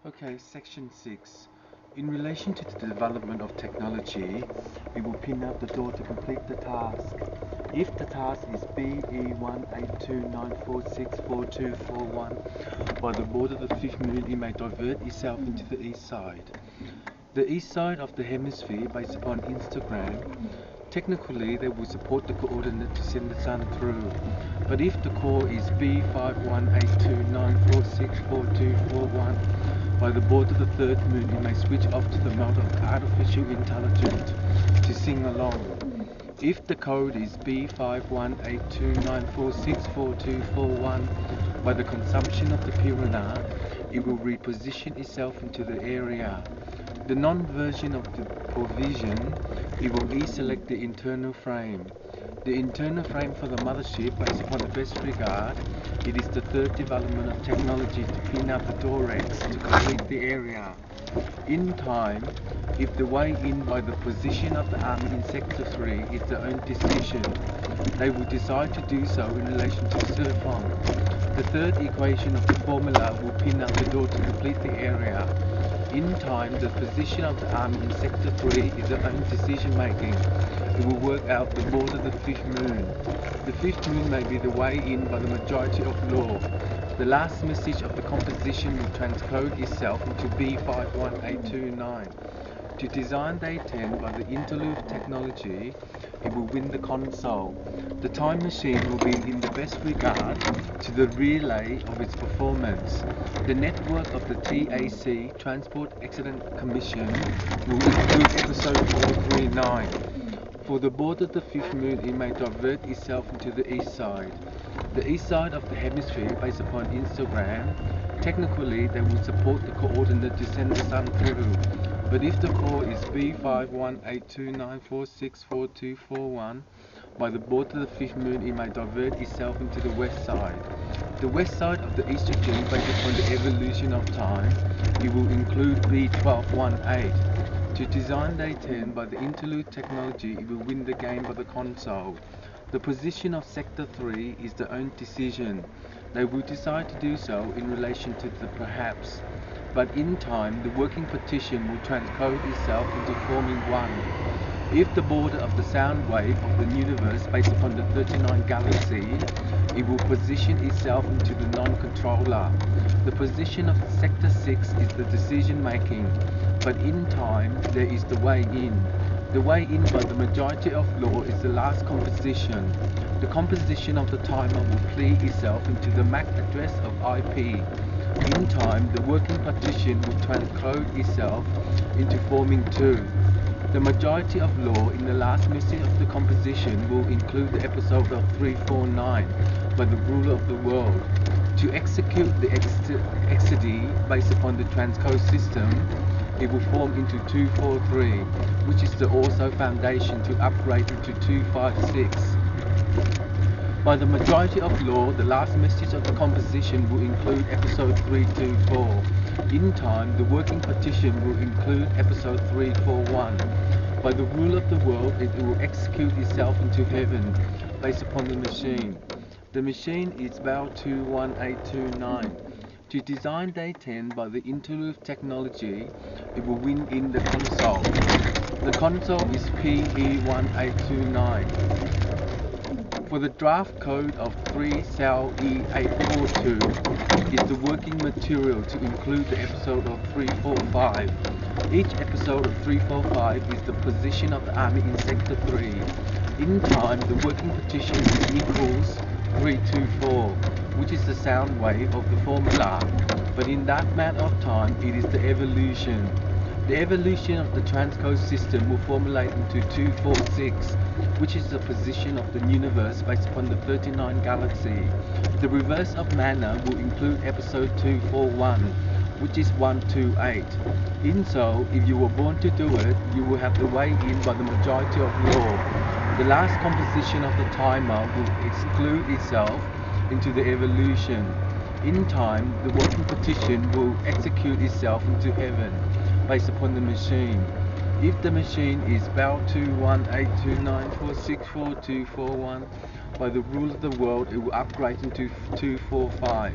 Okay, section 6. In relation to the development of technology, we will pin up the door to complete the task. If the task is BE18294644241 by the board of the fifth moon, it may divert itself into the east side. The east side of the hemisphere, based upon Instagram, technically they will support the coordinate to send the sun through. But if the core is B518294644241 by the board of the third moon, it may switch off to the mode of the artificial intelligence to sing along. If the code is B518294644241 by the consumption of the piranha, it will reposition itself into the area. The non-version of the provision, it will deselect the internal frame. The internal frame for the mothership, based upon the best regard, it is the third development of technology to pin out the Dorex to complete the area. In time, if the way in by the position of the army in Sector 3 is their own decision, they will decide to do so in relation to Surfong. The third equation of the formula will pin out the door to complete the area. In time, the position of the army in Sector 3 is their own decision making. It will work out the board of the fifth moon. The fifth moon may be the way in by the majority of law. The last message of the composition will transcode itself into B51829. To design day 10 by the interlude technology, it will win the console. The time machine will be in the best regard to the relay of its performance. The network of the TAC, Transport Accident Commission, will include episode 439. For the board of the fifth moon, it may divert itself into the east side. The east side of the hemisphere, based upon Instagram, technically they will support the coordinate to send the sun through. But if the core is B518294644241 by the board of the fifth moon, it may divert itself into the west side. The west side of the estrogen, based upon the evolution of time, it will include B1218. To design day 10 by the interlude technology, it will win the game by the console. The position of Sector 3 is their own decision. They will decide to do so in relation to the perhaps. But in time, the working partition will transcode itself into forming one. If the border of the sound wave of the universe, based upon the 39 galaxies, it will position itself into the non-controller. The position of Sector 6 is the decision making, but in time there is the way in. The way in by the majority of law is the last composition. The composition of the timer will play itself into the MAC address of IP. In time, the working partition will transcode itself into forming two. The majority of law in the last message of the composition will include the episode of 349 by the ruler of the world. To execute the exidy based upon the transcode system, it will form into 243, which is the also foundation to upgrade into 256. By the majority of law, the last message of the composition will include episode 324. In time, the working partition will include episode 341. By the rule of the world, it will execute itself into heaven, based upon the machine. The machine is BAL 21829. To design day 10 by the interlude technology, it will win in the console. The console is PE1829. For the draft code of 3-cell E842 is the working material to include the episode of 345. Each episode of 345 is the position of the army in Sector 3. In time, the working partition is equals 324, which is the sound wave of the formula. But in that matter of time, it is the evolution. The evolution of the transcode system will formulate into 246, which is the position of the universe based upon the 39 galaxies. The reverse of mana will include episode 241, which is 128. In so, if you were born to do it, you will have the way in by the majority of law. The last composition of the timer will exclude itself into the evolution. In time, the working partition will execute itself into heaven, based upon the machine. If the machine is BAL 21829464241, by the rule of the world, it will upgrade into 245.